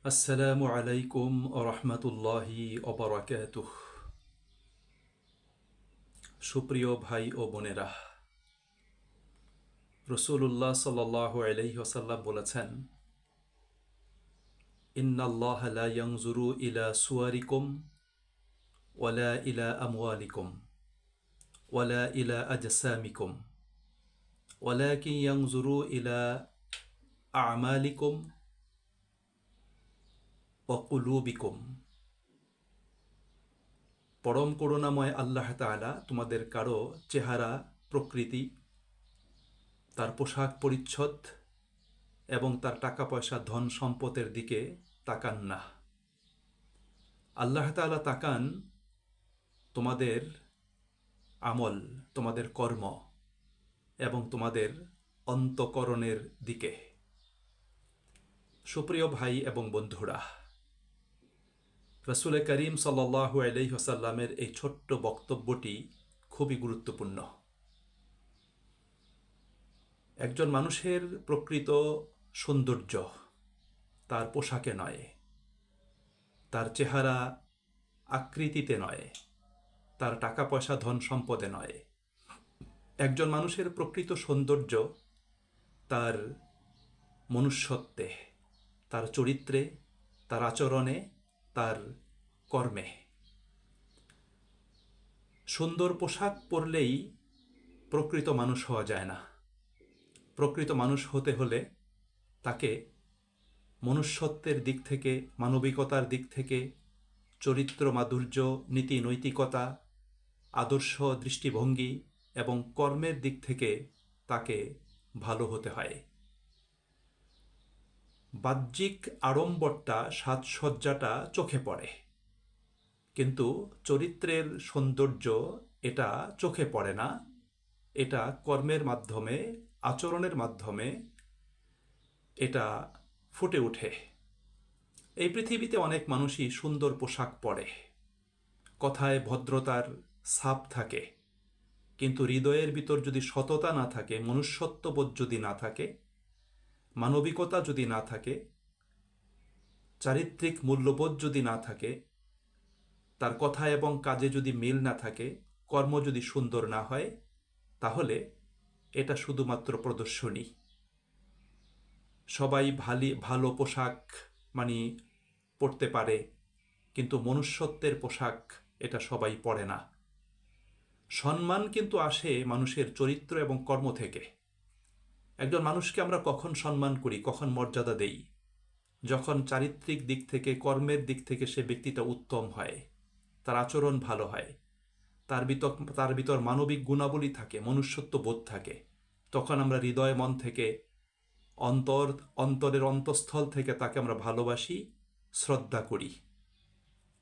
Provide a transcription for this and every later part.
আসসালামু আলাইকুম রহমতুল্লাহি অবরাকাতুহ। সুপ্রিয় ভাই ও বোনেরা, রসূলুল্লাহ সাল্লাল্লাহু আলাইহি ওয়াসাল্লাম বলেছেন, ইন্নাল্লাহা লা ইয়ানজুরু ইলা সুওয়ারিকুম ওয়ালা ইলা আমওয়ালিকুম ওয়ালা ইলা আজসামিকুম ওয়ালাকিন ইয়ানজুরু ইলা আমালিকুম ওয়া কুলুবিকুম। পরম করুণাময় আল্লাহ তাআলা তোমাদের কারো চেহারা, প্রকৃতি, তার পোশাক পরিচ্ছদ এবং তার টাকা পয়সা ধন সম্পদের দিকে তাকান না। আল্লাহ তাআলা তাকান তোমাদের আমল, তোমাদের কর্ম এবং তোমাদের অন্তঃকরণের দিকে। সুপ্রিয় ভাই এবং বন্ধুরা, রাসূল করিম সাল্লাল্লাহু আলাইহি ওয়াসাল্লামের এই ছোট্ট বক্তব্যটি খুবই গুরুত্বপূর্ণ। একজন মানুষের প্রকৃত সৌন্দর্য তার পোশাকে নয়, তার চেহারা আকৃতিতে নয়, তার টাকা পয়সা ধন সম্পদে নয়। একজন মানুষের প্রকৃত সৌন্দর্য তার মনুষ্যত্বে, তার চরিত্রে, তার আচরণে, তার কর্মে। সুন্দর পোশাক পরলেই প্রকৃত মানুষ হওয়া যায় না। প্রকৃত মানুষ হতে হলে তাকে মনুষ্যত্বের দিক থেকে, মানবিকতার দিক থেকে, চরিত্র মাধুর্য, নীতি নৈতিকতা, আদর্শ দৃষ্টিভঙ্গি এবং কর্মের দিক থেকে তাকে ভালো হতে হয়। বাহ্যিক আড়ম্বরটা, সাজসজ্জাটা চোখে পড়ে, কিন্তু চরিত্রের সৌন্দর্য এটা চোখে পড়ে না। এটা কর্মের মাধ্যমে, আচরণের মাধ্যমে এটা ফুটে ওঠে। এই পৃথিবীতে অনেক মানুষই সুন্দর পোশাক পরে, কথায় ভদ্রতার ছাপ থাকে, কিন্তু হৃদয়ের ভিতর যদি সততা না থাকে, মনুষ্যত্ববোধ যদি না থাকে, মানবিকতা যদি না থাকে, চারিত্রিক মূল্যবোধ যদি না থাকে, তার কথা এবং কাজে যদি মিল না থাকে, কর্ম যদি সুন্দর না হয়, তাহলে এটা শুধুমাত্র প্রদর্শনী। সবাই ভালো পোশাক মানে পরতে পারে, কিন্তু মনুষ্যত্বের পোশাক এটা সবাই পরে না। সম্মান কিন্তু আসে মানুষের চরিত্র এবং কর্ম থেকে। একজন মানুষকে আমরা কখন সম্মান করি, কখন মর্যাদা দেই? যখন চারিত্রিক দিক থেকে, কর্মের দিক থেকে সে ব্যক্তিটা উত্তম হয়, তার আচরণ ভালো হয়, তার ভিতর মানবিক গুণাবলী থাকে, মনুষ্যত্ব বোধ থাকে। তখন আমরা হৃদয় মন থেকে, অন্তরের অন্তঃস্থল থেকে তাকে আমরা ভালোবাসি, শ্রদ্ধা করি।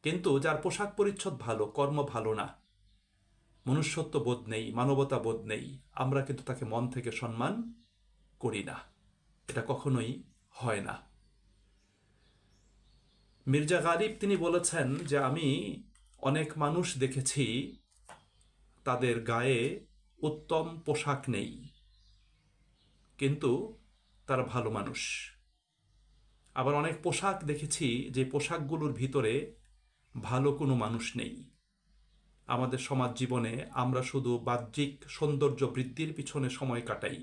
কিন্তু যার পোশাক পরিচ্ছদ ভালো, কর্ম ভালো না, মনুষ্যত্ব বোধ নেই, মানবতা বোধ নেই, আমরা কিন্তু তাকে মন থেকে সম্মান করি না। এটা কখনোই হয় না। মির্জা গালিব তিনি বলেছেন যে, আমি অনেক মানুষ দেখেছি তাদের গায়ে উত্তম পোশাক নেই, কিন্তু তারা ভালো মানুষ। আবার অনেক পোশাক দেখেছি যে পোশাকগুলোর ভিতরে ভালো কোনো মানুষ নেই। আমাদের সমাজ জীবনে আমরা শুধু বাহ্যিক সৌন্দর্য বৃদ্ধির পিছনে সময় কাটাই।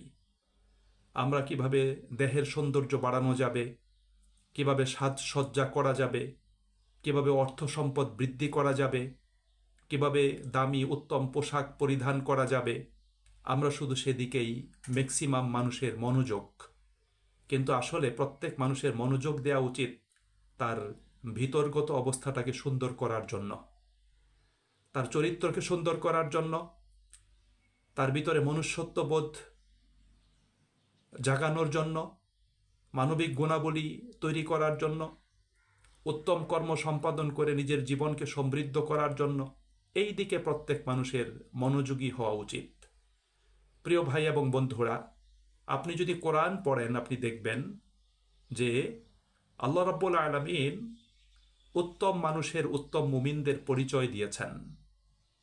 আমরা কিভাবে দেহের সৌন্দর্য বাড়ানো যাবে, কিভাবে সাজসজ্জা করা যাবে, কিভাবে অর্থ সম্পদ বৃদ্ধি করা যাবে, কিভাবে দামি উত্তম পোশাক পরিধান করা যাবে, আমরা শুধু সেদিকেই ম্যাক্সিমাম মানুষের মনোযোগ। কিন্তু আসলে প্রত্যেক মানুষের মনোযোগ দেওয়া উচিত তার ভিতরগত অবস্থাটাকে সুন্দর করার জন্য, তার চরিত্রকে সুন্দর করার জন্য, তার ভিতরে মনুষ্যত্ববোধ জাগানোর জন্য, মানবিক গুণাবলী তৈরি করার জন্য, উত্তম কর্ম সম্পাদন করে নিজের জীবনকে সমৃদ্ধ করার জন্য। এই দিকে প্রত্যেক মানুষের মনোযোগী হওয়া উচিত। প্রিয় ভাই এবং বন্ধুরা, আপনি যদি কোরআন পড়েন, আপনি দেখবেন যে আল্লাহ রাব্বুল আলামিন উত্তম মানুষের, উত্তম মুমিনদের পরিচয় দিয়েছেন,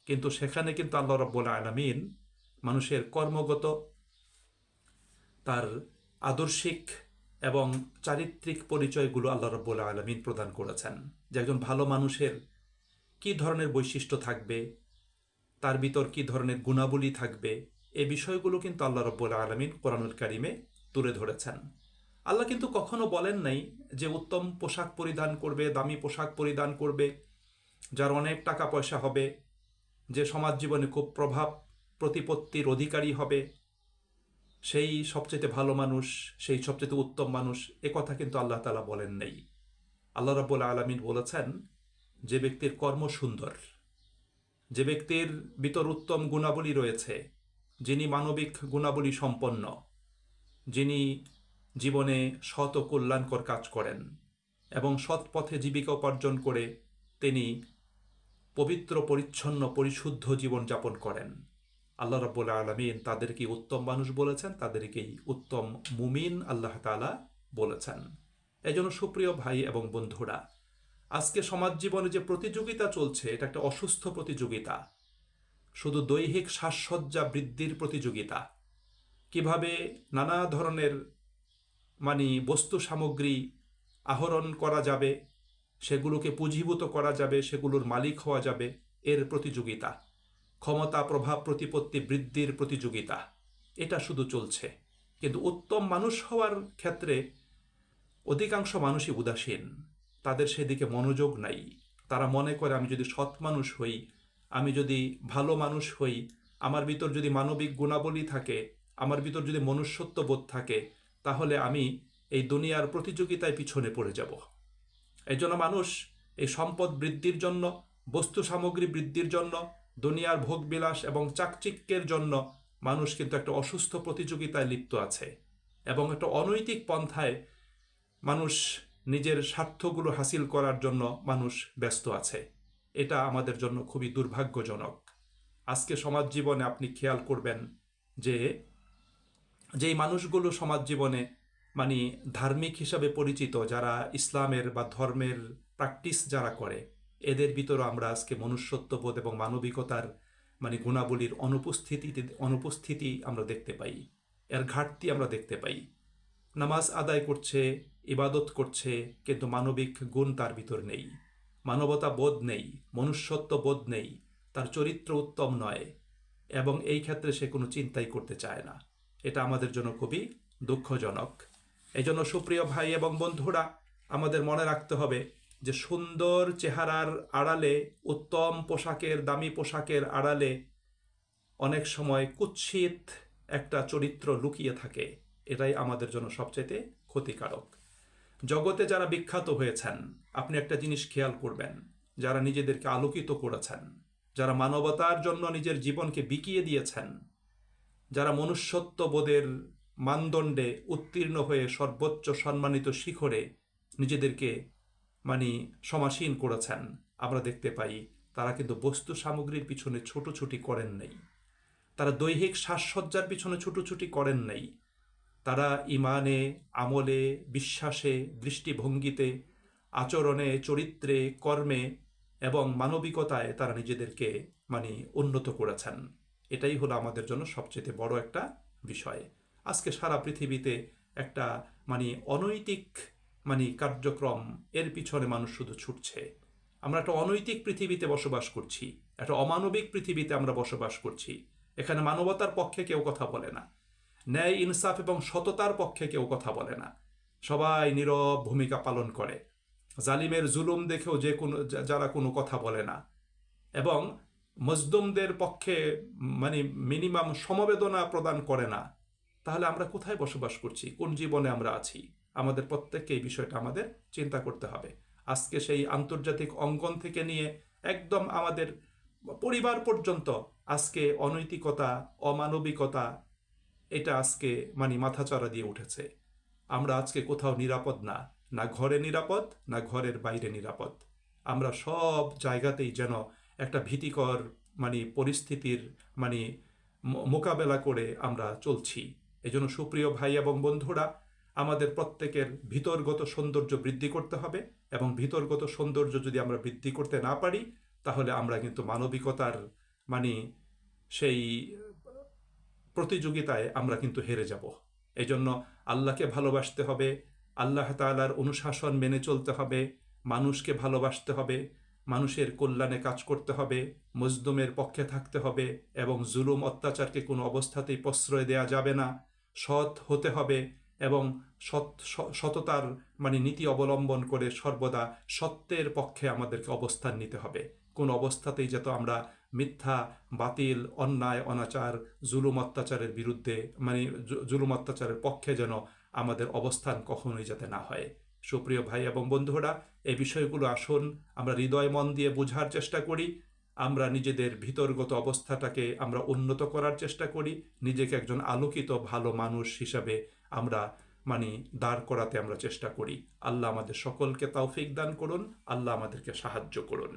কিন্তু সেখানে কিন্তু আল্লাহ রাব্বুল আলামিন মানুষের কর্মগত, তার আদর্শিক এবং চারিত্রিক পরিচয়গুলো আল্লাহ রাব্বুল আলামিন প্রদান করেছেন, যে একজন ভালো মানুষের কী ধরনের বৈশিষ্ট্য থাকবে, তার ভিতর কী ধরনের গুণাবলী থাকবে, এই বিষয়গুলো কিন্তু আল্লাহ রাব্বুল আলামিন কোরআনুল কারিমে তুলে ধরেছেন। আল্লাহ কিন্তু কখনো বলেন নাই যে উত্তম পোশাক পরিধান করবে, দামি পোশাক পরিধান করবে, যার অনেক টাকা পয়সা হবে, যে সমাজ জীবনে খুব প্রভাব প্রতিপত্তির অধিকারী হবে, সেই সবচেয়ে ভালো মানুষ, সেই সবচেয়ে উত্তম মানুষ, এ কথা কিন্তু আল্লাহ তাআলা বলেন নাই। আল্লাহ রাব্বুল আলামিন বলেছেন যে ব্যক্তির কর্ম সুন্দর, যে ব্যক্তির ভিতর উত্তম গুণাবলী রয়েছে, যিনি মানবিক গুণাবলী সম্পন্ন, যিনি জীবনে সৎ ও কল্যাণকর কাজ করেন এবং সৎ পথে জীবিকা উপার্জন করে তিনি পবিত্র পরিচ্ছন্ন পরিশুদ্ধ জীবন যাপন করেন, আল্লাহ রাব্বুল আলামিন তাদেরকে উত্তম মানুষ বলেছেন, তাদেরকেই উত্তম মুমিন আল্লাহ তাআলা বলেছেন। এজন্য সুপ্রিয় ভাই এবং বন্ধুরা, আজকে সমাজ জীবনে যে প্রতিযোগিতা চলছে, এটা একটা অসুস্থ প্রতিযোগিতা। শুধু দৈহিক সাজসজ্জা বৃদ্ধির প্রতিযোগিতা, কিভাবে নানা ধরনের বস্তু সামগ্রী আহরণ করা যাবে, সেগুলোকে পুঁজিভূত করা যাবে, সেগুলোর মালিক হওয়া যাবে, এর প্রতিযোগিতা, ক্ষমতা প্রভাব প্রতিপত্তি বৃদ্ধির প্রতিযোগিতা, এটা শুধু চলছে। কিন্তু উত্তম মানুষ হওয়ার ক্ষেত্রে অধিকাংশ মানুষই উদাসীন, তাদের সেদিকে মনোযোগ নাই। তারা মনে করে আমি যদি সৎ মানুষ হই, আমি যদি ভালো মানুষ হই, আমার ভিতর যদি মানবিক গুণাবলী থাকে, আমার ভিতর যদি মনুষ্যত্ব বোধ থাকে, তাহলে আমি এই দুনিয়ার প্রতিযোগিতায় পিছনে পড়ে যাব। এই জন্য মানুষ এই সম্পদ বৃদ্ধির জন্য, বস্তু সামগ্রী বৃদ্ধির জন্য, দুনিয়ার ভোগবিলাস এবং চাকচিক্যের জন্য মানুষ কিন্তু একটা অসুস্থ প্রতিযোগিতায় লিপ্ত আছে এবং একটা অনৈতিক পন্থায় মানুষ নিজের স্বার্থগুলো হাসিল করার জন্য মানুষ ব্যস্ত আছে। এটা আমাদের জন্য খুবই দুর্ভাগ্যজনক। আজকে সমাজ জীবনে আপনি খেয়াল করবেন যে যেই মানুষগুলো সমাজ জীবনে ধার্মিক হিসাবে পরিচিত, যারা ইসলামের বা ধর্মের প্র্যাকটিস যারা করে, এদের ভিতরও আমরা আজকে মনুষ্যত্ববোধ এবং মানবিকতার গুণাবলীর অনুপস্থিতি আমরা দেখতে পাই, এর ঘাটতি আমরা দেখতে পাই। নামাজ আদায় করছে, ইবাদত করছে, কিন্তু মানবিক গুণ তার ভিতর নেই, মানবতা বোধ নেই, মনুষ্যত্ব বোধ নেই, তার চরিত্র উত্তম নয় এবং এই ক্ষেত্রে সে কোনো চিন্তাই করতে চায় না। এটা আমাদের জন্য খুবই দুঃখজনক। এই জন্য সুপ্রিয় ভাই এবং বন্ধুরা, আমাদের মনে রাখতে হবে যে সুন্দর চেহারার আড়ালে, উত্তম পোশাকের, দামি পোশাকের আড়ালে অনেক সময় কুৎসিত একটা চরিত্র লুকিয়ে থাকে। এটাই আমাদের জন্য সবচেয়ে ক্ষতিকারক। জগতে যারা বিখ্যাত হয়েছেন, আপনি একটা জিনিস খেয়াল করবেন, যারা নিজেদেরকে আলোকিত করেছেন, যারা মানবতার জন্য নিজের জীবনকে বিকিয়ে দিয়েছেন, যারা মনুষ্যত্ববোধের মানদণ্ডে উত্তীর্ণ হয়ে সর্বোচ্চ সম্মানিত শিখরে নিজেদেরকে সমাসীন করেছেন, আমরা দেখতে পাই তারা কিন্তু বস্তু সামগ্রীর পিছনে ছুটোছুটি করেন নাই, তারা দৈহিক সাজসজ্জার পিছনে ছুটোছুটি করেন নাই, তারা ইমানে, আমলে, বিশ্বাসে, দৃষ্টিভঙ্গিতে, আচরণে, চরিত্রে, কর্মে এবং মানবিকতায় তারা নিজেদেরকে উন্নত করেছেন। এটাই হলো আমাদের জন্য সবচেয়ে বড় একটা বিষয়। আজকে সারা পৃথিবীতে একটা অনৈতিক কার্যক্রম, এর পিছনে মানুষ শুধু ছুটছে। আমরা একটা অনৈতিক পৃথিবীতে বসবাস করছি, একটা অমানবিক পৃথিবীতে আমরা বসবাস করছি। এখানে মানবতার পক্ষে কেউ কথা বলে না, ন্যায় ইনসাফ এবং সততার পক্ষে কেউ কথা বলে না, সবাই নীরব ভূমিকা পালন করে। জালিমের জুলুম দেখেও যারা কোনো কথা বলে না এবং মজলুমদের পক্ষে মিনিমাম সমবেদনা প্রদান করে না, তাহলে আমরা কোথায় বসবাস করছি, কোন জীবনে আমরা আছি? আমাদের প্রত্যেককে এই বিষয়টা আমাদের চিন্তা করতে হবে। আজকে সেই আন্তর্জাতিক অঙ্গন থেকে নিয়ে একদম আমাদের পরিবার পর্যন্ত আজকে অনৈতিকতা, অমানবিকতা, এটা আজকে মাথাচাড়া দিয়ে উঠেছে। আমরা আজকে কোথাও নিরাপদ না, না ঘরে নিরাপদ, না ঘরের বাইরে নিরাপদ। আমরা সব জায়গাতেই যেন একটা ভীতিকর পরিস্থিতির মোকাবেলা করে আমরা চলছি। এজন্য সুপ্রিয় ভাই এবং বন্ধুরা, আমাদের প্রত্যেকের ভিতরগত সৌন্দর্য বৃদ্ধি করতে হবে এবং ভিতরগত সৌন্দর্য যদি আমরা বৃদ্ধি করতে না পারি, তাহলে আমরা কিন্তু মানবিকতার সেই প্রতিযোগিতায় আমরা কিন্তু হেরে যাব। এই জন্য আল্লাহকে ভালোবাসতে হবে, আল্লাহ তাআলার অনুশাসন মেনে চলতে হবে, মানুষকে ভালোবাসতে হবে, মানুষের কল্যাণে কাজ করতে হবে, মজলুমের পক্ষে থাকতে হবে এবং জুলুম অত্যাচারকে কোনো অবস্থাতেই প্রশ্রয় দেয়া যাবে না। সৎ হতে হবে এবং সততার মানে নীতি অবলম্বন করে সর্বদা সত্যের পক্ষে আমাদেরকে অবস্থান নিতে হবে। কোন অবস্থাতেই যাতে আমরা মিথ্যা, বাতিল, অন্যায়, অনাচার, জুলুম অত্যাচারের বিরুদ্ধে মানে জুলুম অত্যাচারের পক্ষে যেন আমাদের অবস্থান কখনোই যাতে না হয়। সুপ্রিয় ভাই এবং বন্ধুরা, এই বিষয়গুলো আসুন আমরা হৃদয় মন দিয়ে বোঝার চেষ্টা করি, আমরা নিজেদের ভিতরগত অবস্থাটাকে আমরা উন্নত করার চেষ্টা করি, নিজেকে একজন আলোকিত ভালো মানুষ হিসাবে আমরা মানে দাঁড় করাতে আমরা চেষ্টা করি। আল্লাহ আমাদের সকলকে তৌফিক দান করুন, আল্লাহ আমাদেরকে সাহায্য করুন।